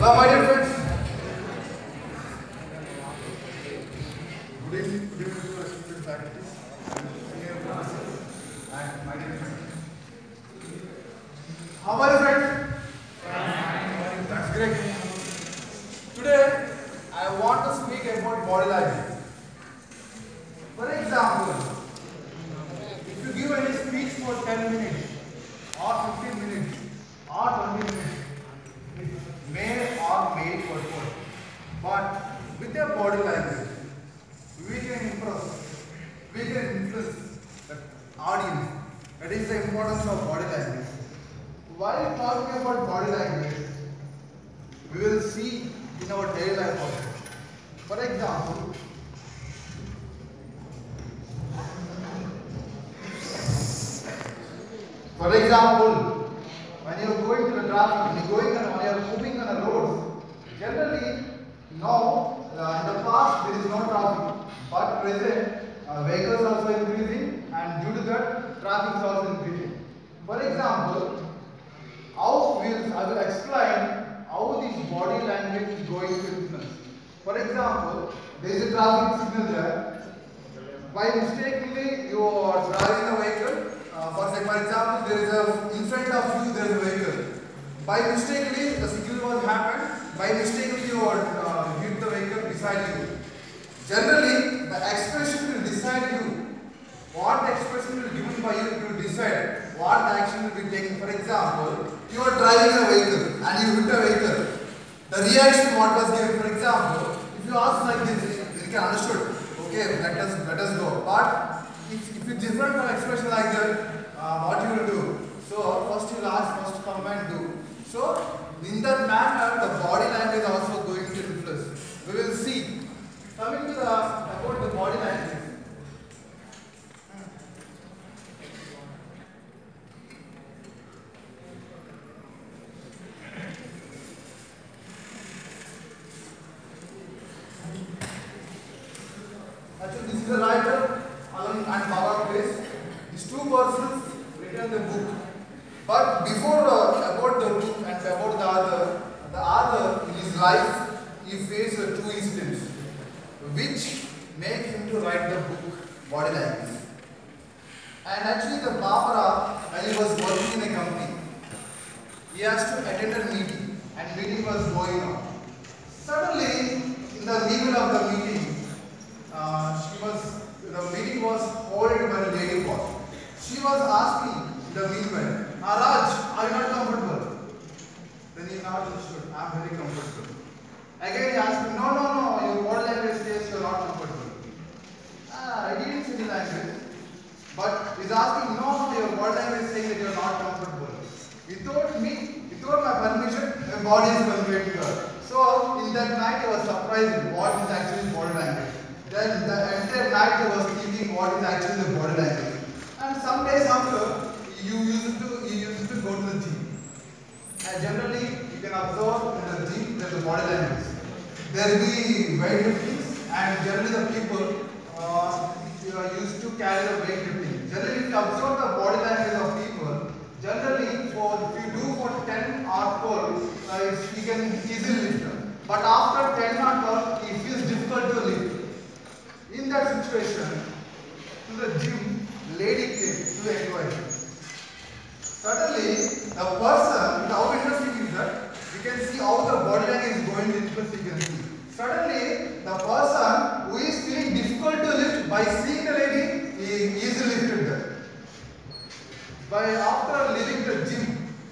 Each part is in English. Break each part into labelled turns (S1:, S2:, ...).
S1: Now, my dear friends, good evening to our student faculty and senior professors and my dear friends. How are you, friends? Fine. That's great. Today, I want to speak about body language. For example, if you give any speech for 10 minutes or 15 minutes or 20 minutes, it may or may purport. But with your body language, we can impress, we can influence the audience. That is the importance of body language. While talking about body language, we will see in our daily life also. For example, when you are going to the traffic, when you are moving on the roads, generally now in the past there is no traffic, but present vehicles also increasing, and due to that traffic is also increasing. For example, I will explain how this body language is going to influence. For example, there is a traffic signal there. By mistakenly you are driving a vehicle. For example, there is in front of you there is a vehicle. By mistakenly the signal was happened. By mistakenly you are hit the vehicle beside you. Generally, the expression will decide you. What the expression will be given by you to decide what the action will be taken. For example, you are driving a vehicle and you hit a vehicle. The reaction what was given. For example, if you ask like this, you can understood. Okay, let us go. But if you different from expression like that, what you will do? So first you will ask, first come and do. So in that manner, the body language is also going to influence. We will see. Coming to about the body language. Actually, this is a writer, Alan and Baba Place. These two persons written the book. But before about the book and about the other in his life, he faced two incidents which made him to write the book Body Language. And actually, the Barbara, when he was working in a company, he has to attend a meeting, and meeting was going on. Suddenly, in the middle of the meeting, the meeting was held by the lady boss. She was asking the meanwhile, Raj, are you not comfortable? Then he not understood, I am very comfortable. Again he asked me, no, your body language says you are not comfortable. I didn't see the language. But he is asking, no, your body language is saying that you are not comfortable. Without my permission, my body is conveyed to her. So in that night I was surprised what is actually body language. Then the entire night I was thinking what is actually the body language. And some days after, you used to go to the gym. And generally, you can observe in the gym there is a body language. There will be weightliftings, and generally the people used to carry the weightlifting. Generally, if you observe the body language of people, generally if you do for 10 or 12, you can easily lift them. But after 10 or 12, it feels difficult to lift. In that situation, to the gym, lady came to the inquiry. Suddenly, the person, how interesting is that, you can see how the body language is going to influence, you can see. Suddenly, the person who is feeling difficult to lift, by seeing the lady, he easily lifted her. After leaving the gym,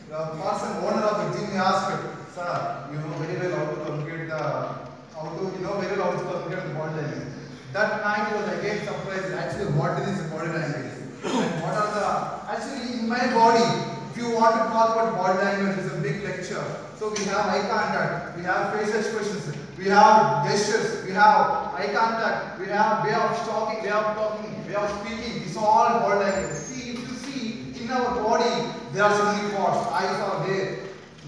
S1: the person, owner of the gym, he asked her, sir, you know very well how to communicate the body language. That night he was again surprised, actually what is this body language? And what are actually in my body, if you want to talk about body language, it's a big lecture. So we have eye contact, we have face expressions, we have gestures, we have eye contact, we have way of talking, way of speaking. It's all body language. See, if you see in our body, there are so many parts. Eyes are there,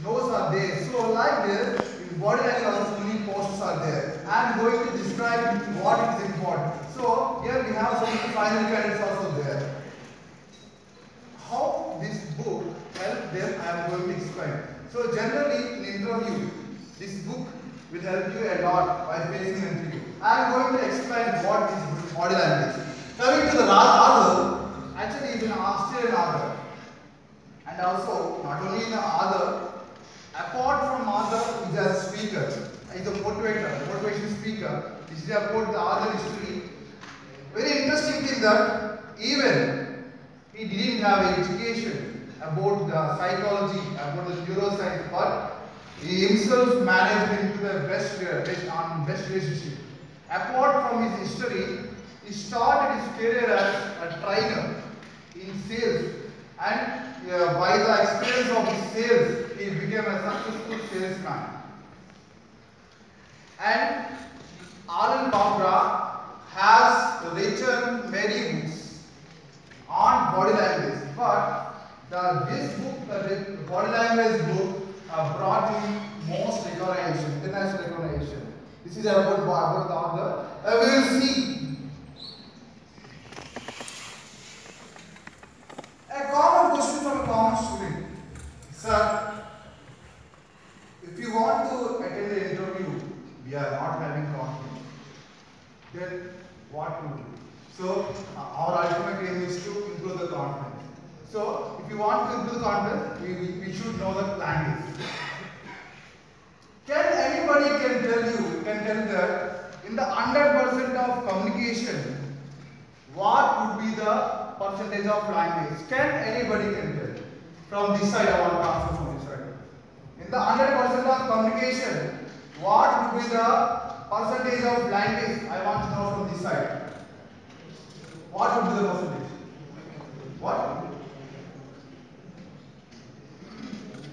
S1: nose are there. So like this, in body language also so many portions are there. I am going to describe what is important. So here we have some final credits also there. How this book helped them, I am going to explain. So generally in interview, This book will help you a lot while facing an interview. I am going to explain what is body language. Coming to the author, actually he is an Australian author. And also, not only in the author, apart from author, he is a speaker. He is a motivator, motivation speaker. This is about the author history. Very interesting thing that even he didn't have an education about the psychology, about the neuroscience, but he himself managed into the best relationship. Apart from his history, he started his career as a trainer in sales, and by the experience of his sales, he became a successful salesman. And Alan Barbara has written many books on body language, but this book, the body language book, brought him most recognition, international recognition. This is about the author. We will see a common question from a common student. Sir, if you want to attend an interview, we are not having confidence, then what to do? So, our ultimate aim is to improve the confidence. So, if you want to improve the confidence, we should know the language. Can anybody tell that in the 100% of communication, what would be the percentage of language? Can anybody tell? From this side, I want to answer from this side. In the 100% of communication, what would be the percentage of language? I want to know from this side. What would be the percentage? What?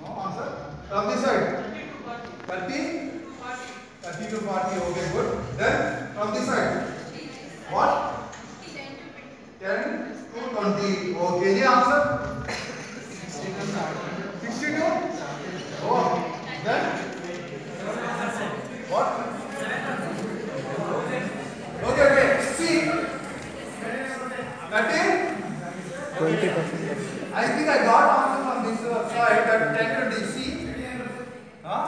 S1: No answer? From this side? 30? 30 to 40, okay, good. Then from this side? What? 10 to 20. Okay, any answer? 62? Oh, then? What? Okay, see. 30? 20%. I think I got answer from this side that 10 to DC. Huh?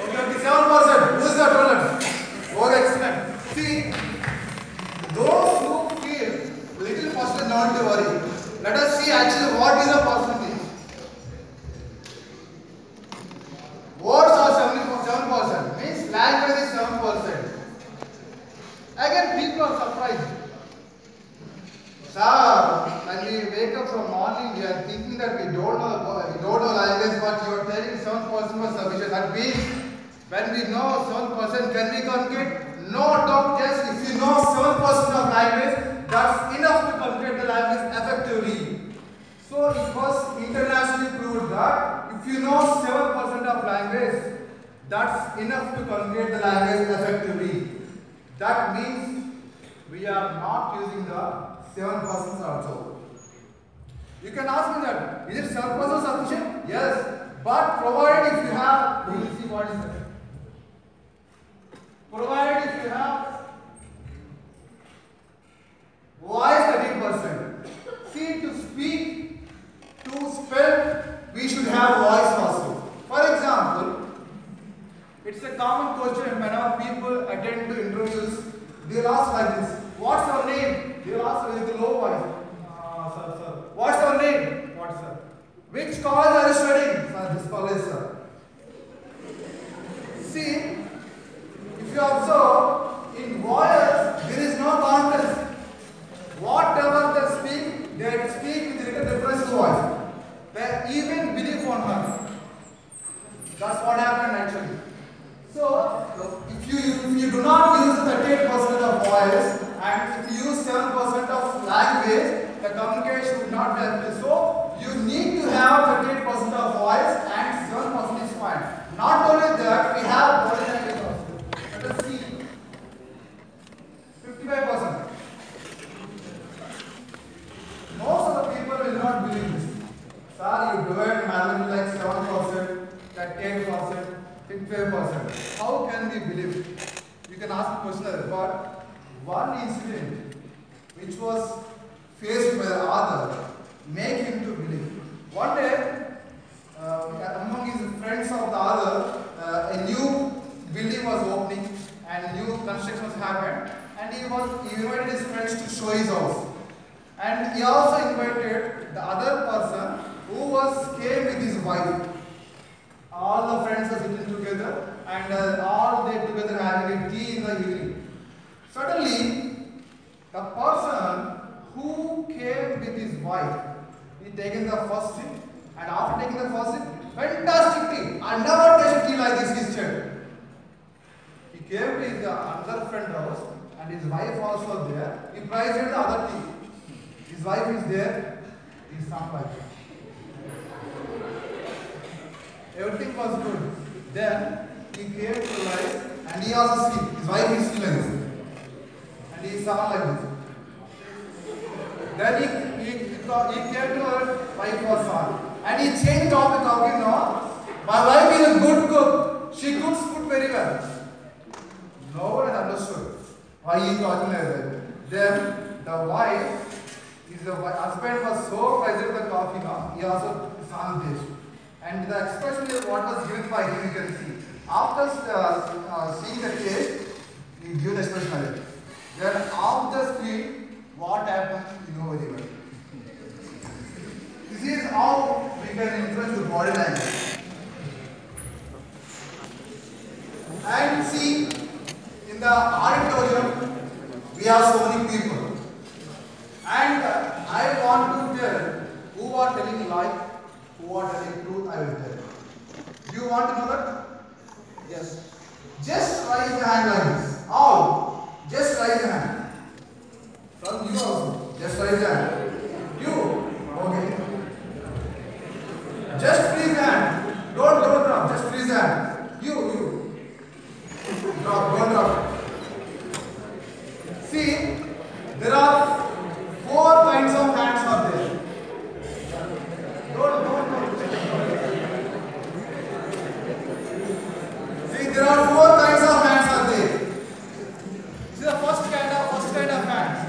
S1: Okay, 7%. Who is that tolerant? Okay, excellent. See, those who feel little percent, not to worry. Let us see actually what is the percentage. Words are 7%. Means language is 7%. Again, people are surprised. Sir, when we wake up from morning, we are thinking that we don't know language, but you are telling 7% was sufficient. That means when we know 7%, can we communicate? No doubt, yes. If you know 7% of language, that's enough to communicate the language effectively. So it was internationally proved that if you know 7% of language, that's enough to communicate the language effectively. That means we are not using the 7% also. You can ask me that, is it 7% sufficient? Yes. But provided if you have, we will see what is that. Provided if you have voice 30%. See, to speak, to spell, we should have voice also. For example, it's a common question whenever people attend to interviews, they'll ask like this, what's your name? They'll ask with a low voice. Sir. What's your name? What, sir? Which college are you studying? Sir, this college, sir. See, if you observe, in voice, there is no contest. Whatever they speak with little depressed voice. They even believe on her. That's what happened actually. So, if you do not use 38% of voice and if you use 7% of language, the communication would not be effective. So, you need to have 38% of voice and 7% is fine. Not only that, we have body language also. Let us see. 55%. Most of the people will not believe this. Sir, you divide manually like 7%, like 10%. 55%. How can we believe? You can ask the question, but one incident which was faced by the author make him to believe. One day, among his friends of the author in he invited his friends to show his house. And he also invited the other person who came with his wife. All the friends are sitting together and all they together having a tea in the evening. Suddenly, the person who came with his wife, he taken the first sip, and after taking the first sip, fantastic tea. I never tasted tea like this, he said. He came to his other friend house and his wife also there. He prized the other tea. His wife is there. He sound like that. Everything was good. Then he came to realize and he also sleep. His wife is still like this. And he sound like this. Then he came to her wife was on. And he changed topic of, my wife is a good cook. She cooks food very well. No one has understood why he talking like that. Then the husband was so pleased with the coffee now, he also sang this. And the expression is what was given by him, you can see. After seeing the taste, he gave the expression like that. Then off the screen, what happened, you know very well. This is how we can influence the body language. And see, in the auditorium, we have so many people. And I want to tell who are telling lie, who are telling truth, I will tell. Do you want to know that? Yes. Just raise your hand like this. All. Just raise your hand. From you also. Just raise your hand. You. Okay. Just freeze your hand. Don't drop. Just freeze your hand. You. Drop. Don't drop. See, there are 4 kinds of hands are there. Don't. See, there are 4 kinds of hands are there. This is the first kind of hands.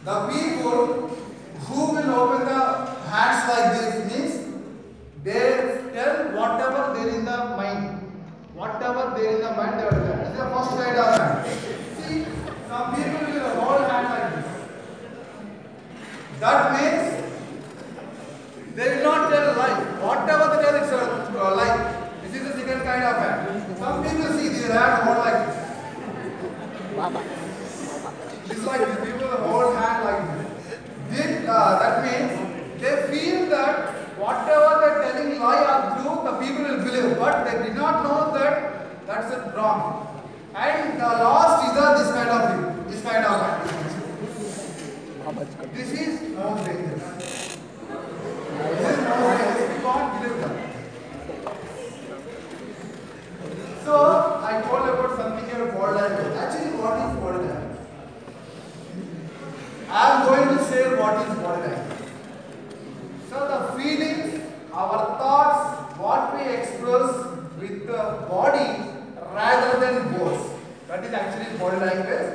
S1: The people who will open the hands like this means they tell whatever there in the mind. Whatever there in the mind, they will tell. This is the first kind of hand. See, some people will hold hand like this. That means they will not tell a lie. Whatever they tell, it's a lie. This is the second kind of hand. Some people see their hand hold like this. It's like this. People hold hand like this. That means they feel that whatever they are telling lie or true, the people will believe. But they did not know that that's it wrong. And the last is this kind of thing. This kind of hand. This is most dangerous. This is most dangerous. We can't believe that. So, I told about something here, body language. Actually, what is body language? I am going to say what is body language. So, the feelings, our thoughts, what we express with the body rather than words. That is actually body language.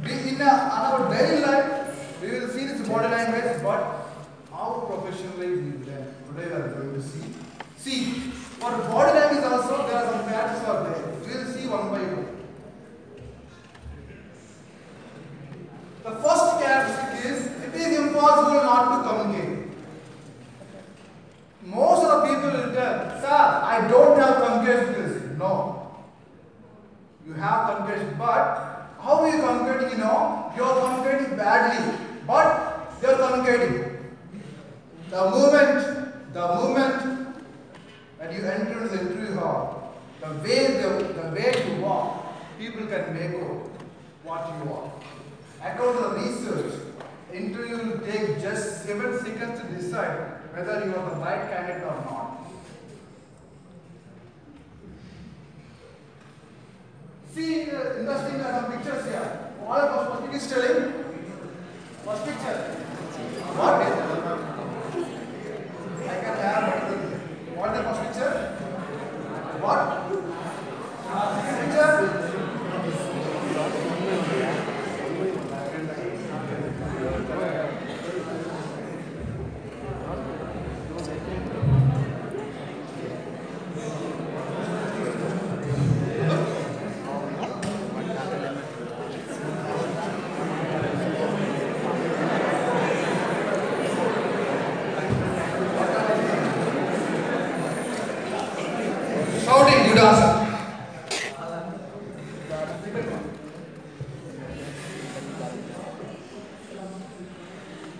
S1: In our daily life, we will see this body language, but how professionally we learn. Today we are going to see. See, for body language also there are some facts are there. We will see one by one. The first characteristic is it is impossible not to communicate. Most of the people will tell, sir, I don't have communication. No. You have communication, but how are you communicating? You are communicating badly, but you are communicating. The moment when you enter into the interview hall, the way you walk, people can make out what you are. According to the research, interview will take just 7 seconds to decide whether you are the right candidate or not. See, interesting some pictures here. What first picture is telling? First picture. What is it? I can have what is the first picture? What? Second picture?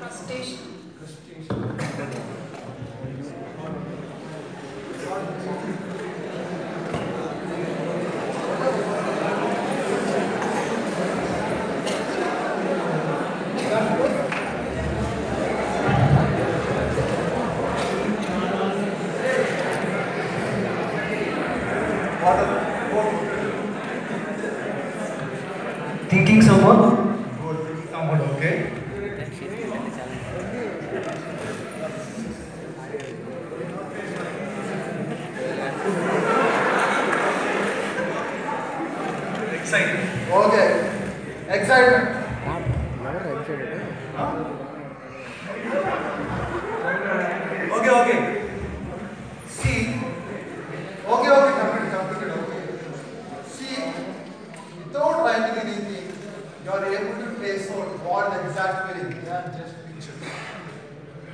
S2: Crustacean.
S3: Thinking someone?
S1: Good, thinking someone, okay?
S3: Excited.
S1: Okay. Excitement.
S3: Okay.
S1: See. Okay. Completed. Okay. See, without writing anything, you are able to trace out what the exact feeling. They are just pictures.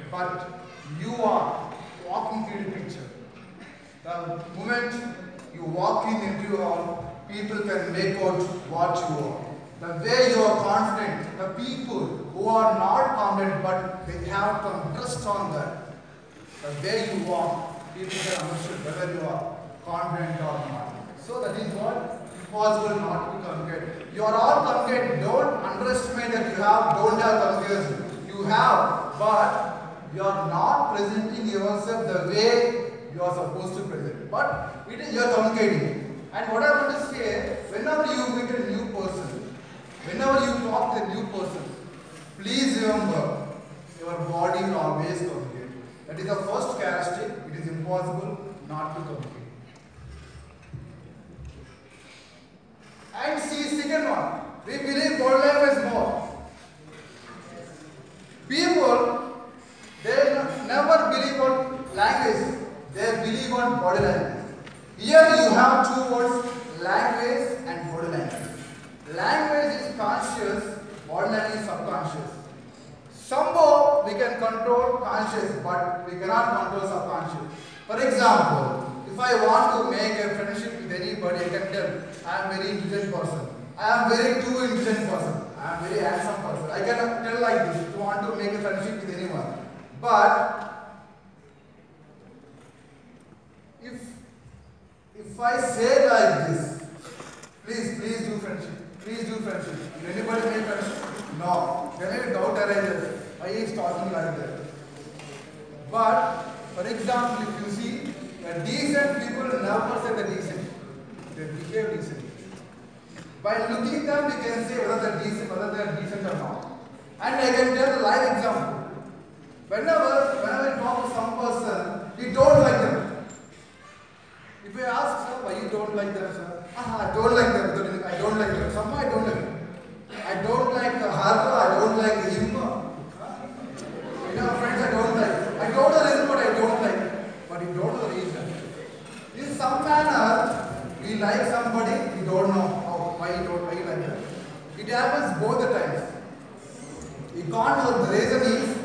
S1: But you are walking through the picture. The moment you walk into your hall, people can make out what you are. The way you are confident, the people who are not confident but they have some trust on that. The way you walk, people can understand whether you are confident or not. So that is what possible not to communicate. You are all communicate. Don't underestimate that you don't have communication. You have, but you are not presenting yourself the way you are supposed to present. But you are communicating. And what I want to say, whenever you meet a new person, whenever you talk to a new person, please remember your body will always communicate. That is the first characteristic. It is impossible not to communicate. And see, second one, we believe body language more. People, they never believe on language, they believe on body language. Here you have two words, language and body language. Language is conscious, body language is subconscious. Somehow we can control conscious, but we cannot control subconscious. For example, if I want to make a friendship with anybody, I can tell, I am very intelligent person. I am very too intelligent person. I am very handsome person. I can tell like this if you want to make a friendship with anyone. But if I say like this, please do friendship. Please do friendship. Will anybody make friendship? No. Then a doubt arises. Why he is talking like that? But for example, if you see, decent people never say the decent. They behave decent. By looking them, we can say whether they are decent or not. And I can tell a live example. Whenever I talk to some person, we don't like them. If I ask, sir, why you don't like them, sir? I don't like them. I don't like them. Somehow I don't like them. I don't like her. I don't like him. Friends, I don't like. I don't know the reason, but I don't like. But you don't know the reason. In some manner, we like somebody, we don't know why you like them. It happens both the times. You can't know the reason is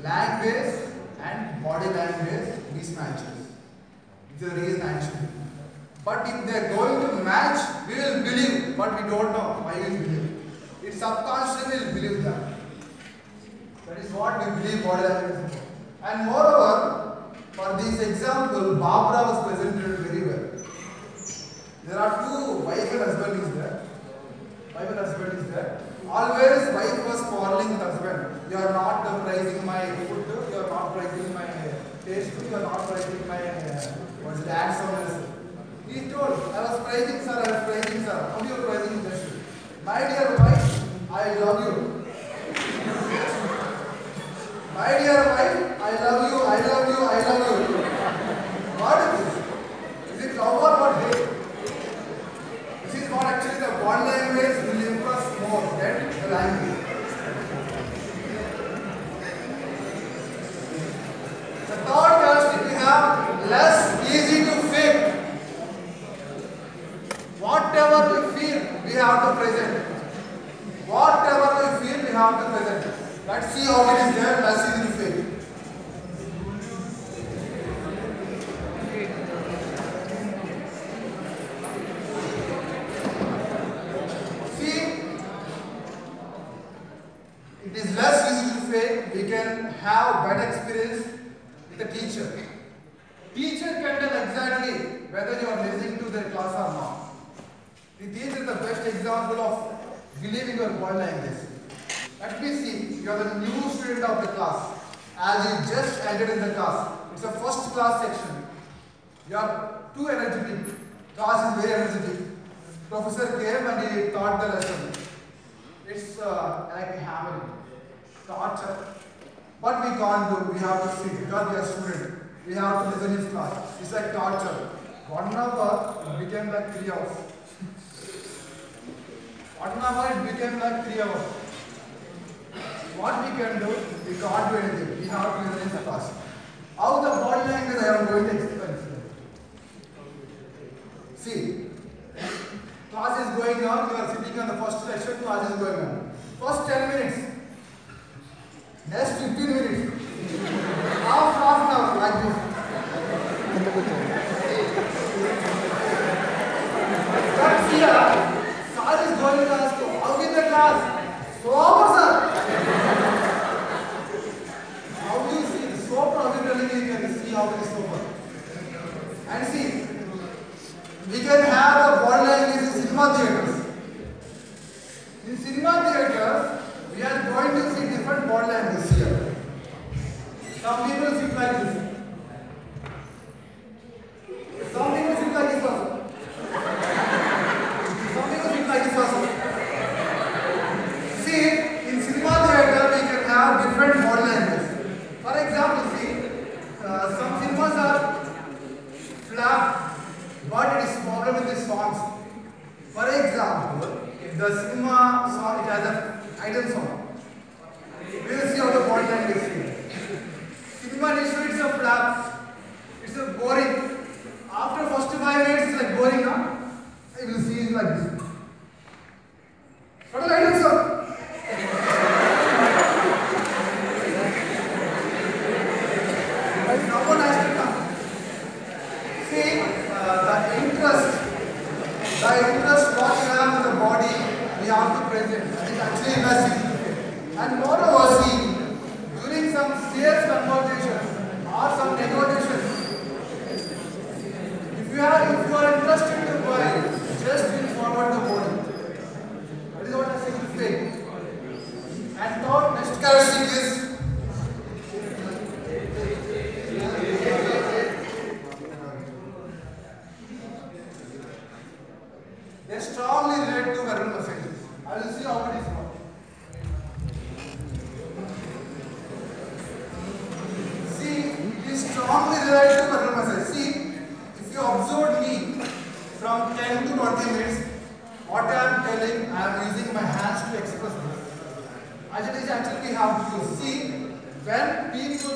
S1: language and body language mismatches. It's the reason actually. But if they are going to match, we will believe, but we don't know why we believe. It's subconsciously we will believe that. That is what we believe body language is. And moreover, for this example, Barbara was presented very well. There are two, wife and husband is there. Always wife was quarreling with husband. You are not praising my food, you are not praising my taste, you are not praising my handsomeness. He told, I was praising sir. How you are praising this? My dear wife, I love you. My dear wife, I love you. What is this? Is it love or what hate? This is what actually the body language will impress more than the language. The third characteristic we have, less easy to fake. Whatever we feel, we have to present. Whatever we feel, we have to present. Let's see how it is there, less easy to fake. See, it is less easy to fake we can have bad experience with the teacher. Teacher can tell exactly whether you are listening to their class or not. The teacher is the best example of believing your body language. Let me see, you are the new student of the class. As you just entered in the class, it's a first class section. You are too energetic. Class is very energetic. Professor came and he taught the lesson. It's like hammering, torture. But we can't do. We have to sit because we are students. We have to listen his class. It's like torture. 1 hour it became like 3 hours. 1 hour it became like 3 hours. What we can do? We can't do anything. We have to listen his class. How the body language I am going to explain. See, class is going on. You are sitting on the first section. Class is going on. First 10 minutes. Next 15 minutes. Half an hour like this. But here, sir is going to ask you, how is the class? So over, sir. How do you see? So over, how you can see how it is over. And see, we can have the body language in cinema theaters. In cinema theaters, we are going to see different body language here. Some people sit like this. Some people sit like this also. Some people sit like this also. See, in cinema theater, we can have different body language. For example, see, some cinemas are flat, but it is problem with the songs. For example, if the cinema song it has an idle song, we will see how the body language is. Cinema industry it's a flap, it's a boring. After first 5 minutes it's like boring now. You will see it like this. What is idle song? Someone has to come. See, the interest what you have in the body, we have to present. That is actually massive. And moreover, see, during some sales conversations or some negotiations, if you are interested to buy, just will forward the body. That is what I say to say. And third, next characteristic is they strongly relate to verbal messages. I will see how it is work. See, it is strongly related to verbal messages. See, if you observe me from 10 to 20 minutes, what I am telling, I am using my hands to express this. Actually we have to use. See, when people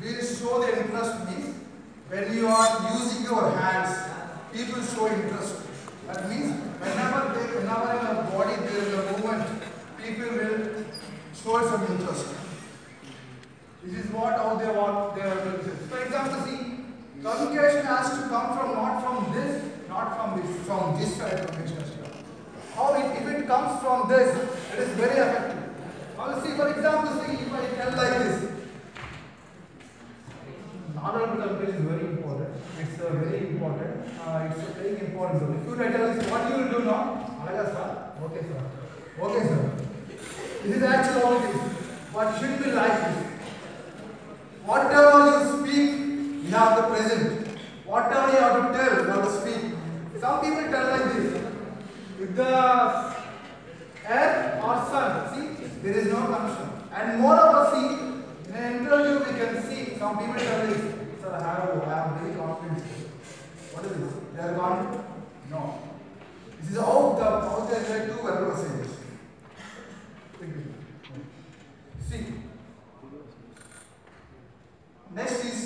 S1: will show their interest means, when you are using your hands, people show interest. That means whenever in the body there is a movement, people will show some interest. This is how they want their abilities. For example, see, communication has to come from not from this side communication. If it comes from this, it is very effective. Now see, for example, see, if I tell like this, non-verbal communication is very important. It's very important. It's a very important role. If you tell us what you will do now, Alaga sir, okay sir, okay sir. This is actually how it is. But it should be like this. Whatever you speak, you have the present. Whatever you have to tell, you have to speak. Some people tell like this. If the air or sun, see, there is no connection. And moreover, see, in an interview we can see some people tell this, sir, I have very confidence. What is this? They are confident? No. This is how they relate to verbal messages. See. Next is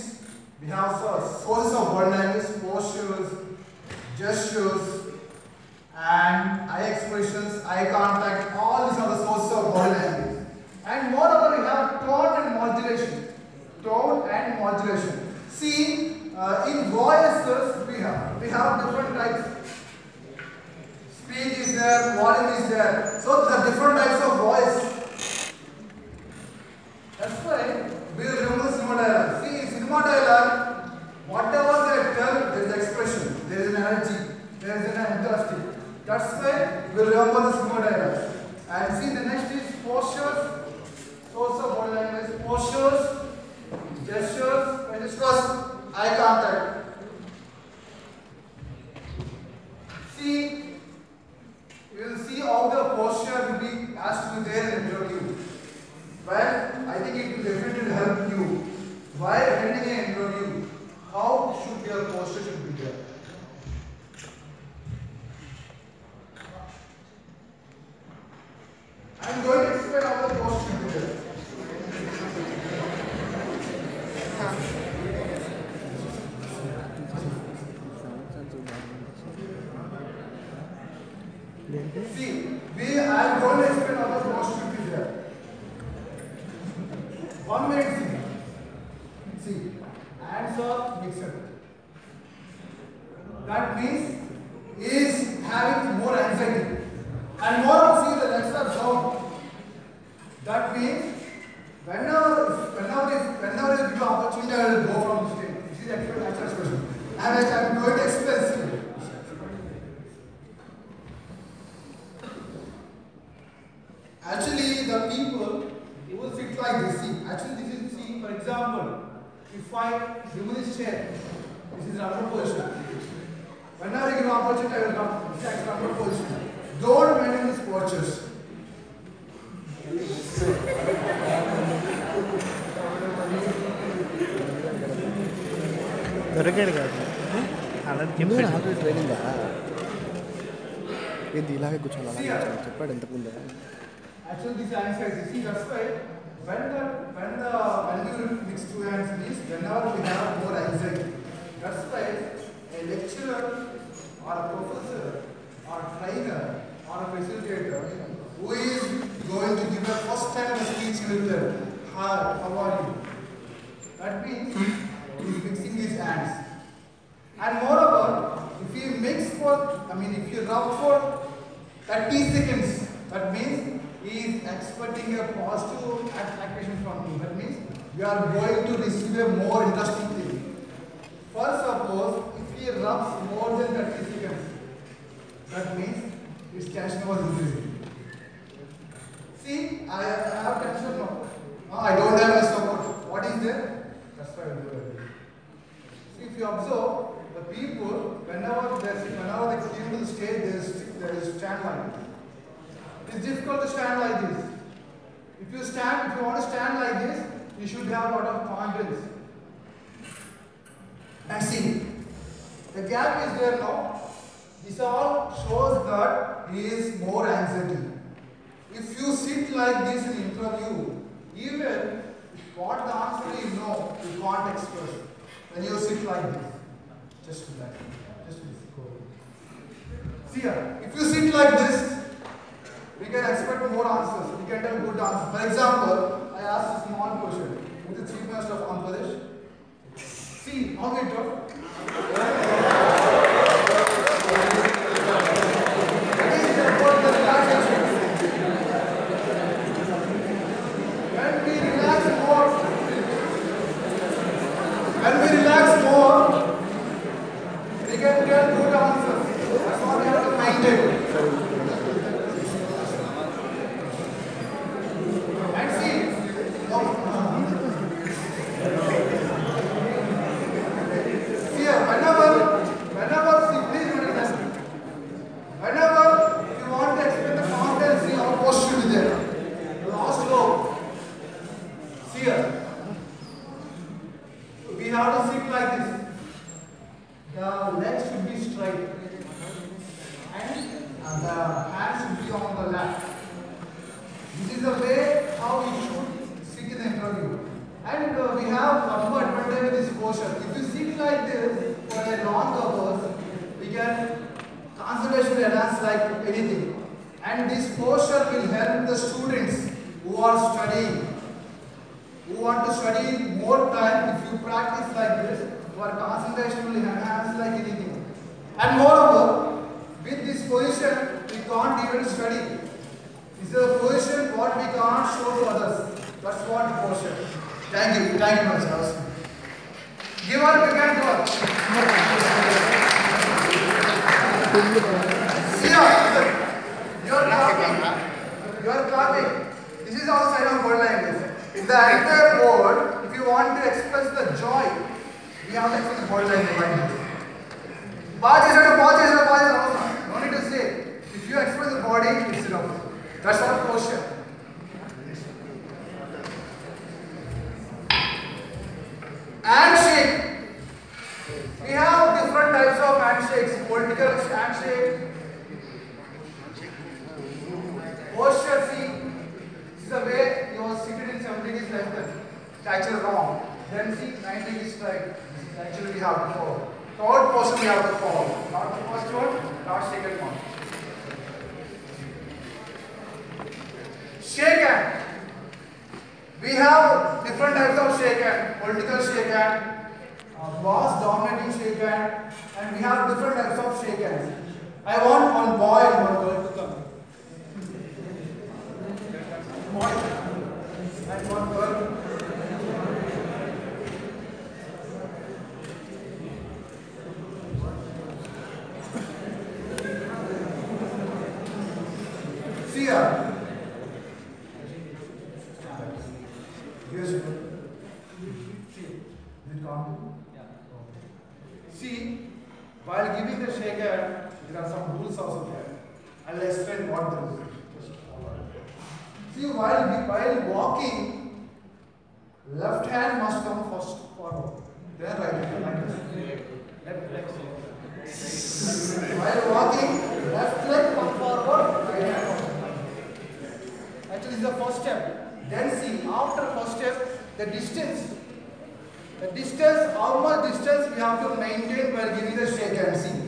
S1: we have sources of body language, postures, gestures, and eye expressions, eye contact. All these are the sources of body language. And moreover, we have tone and modulation. Tone and modulation. See, in voices we have different types. Speed is there, volume is there. So there are different types of voice. I think it will definitely help you while attending an interview. How should your posture should be there? I am going to explain how the posture should be there. See, I am going to explain how the posture should be there. 1 minute, see, hands are mixed. That means he is having more anxiety. And more, see, the legs are down. That means whenever you give opportunity, I will go from the stage. This is actual expression. And I am going to express it. Actually, the people who will sit like this. See, actually, this is, see, for example, if I remove this chair, this is rubber position. Whenever you give opportunity, I will come. This is actual rubber position. Don't maintain these postures.
S2: దొరికాడు కాదు అలా training ఏంది ఇలాగే కూర్చోాలి అలా చెప్పాడు ఇంతకుముందే.
S1: Actually, this anxiety, see, that's why when you mix two hands, means whenever we have more anxiety, that's why a lecturer or a professor or a trainer or a facilitator who is going to give a first time speech will tell, how are you? That means he is mixing his hands. And moreover, if you mix for, if you rub for 30 seconds, that means he is expecting a positive attraction from you. That means you are going to receive a more interesting thing. For suppose, if he rubs more than 30 seconds, that means his tension was increasing. See, I have tension now. I don't have any support. What is there? That's why I do it. See, if you observe, the people, whenever they came to the stage, they stand like this. It's difficult to stand like this. If you want to stand like this, you should have a lot of confidence. And see, the gap is there now. This all shows that he is more anxiety. If you sit like this in interview, even what the answer is no, you can't express. When you sit like this, just relax. Just go. See here, if you sit like this, we can expect more answers. We can tell good answers. For example, I asked a small question. Who is the Chief Minister of Andhra Pradesh? See, how we talk. When we relax more, we can get good answers. That's what we have to maintain. And see, whenever you want to explain the content, see our post should be there. The last row. See here. We have to sit like this. The legs should be straight. And the hands should be on the lap. This is the way how you should sit in the interview. And we have one more advantage with this posture. If you sit like this for a long hours, we can concentration enhance like anything. And this posture will help the students who are studying, who want to study more time. If you practice like this, your concentration will enhance like anything. And moreover, with this position, we can't even study. This is a position what we can't show to others. That's what posture. Thank you much. Give our big hand to us. See you are clapping. This is also sign of word language. In the entire word, if you want to express the joy, we have to express the word language like this. Pause. No need to say. If you express the body, it's enough. That's our posture. Handshake. We have different types of handshakes. Political handshake. Posture, see. This is the way you are seated in 70 degrees like that. It's actually wrong. Then see, 90 degrees straight. Actually we have to follow. Third posture we have to follow. Not the first one, not second one. Shake hand. We have different types of shake hand. Political shake hand, boss dominating shake hand, and we have different types of shake hands. I want one boy and one girl to come. Boy and one girl. See here. See, while giving the shake hand, there are some rules also there. I'll explain what the rules are. See, while walking, left hand must come first forward, then right hand like this. Left leg. While walking, left leg come forward, right hand forward. Actually, this is the first step. Then see, after first step, the distance, how much distance we have to maintain while giving the shake hand. See,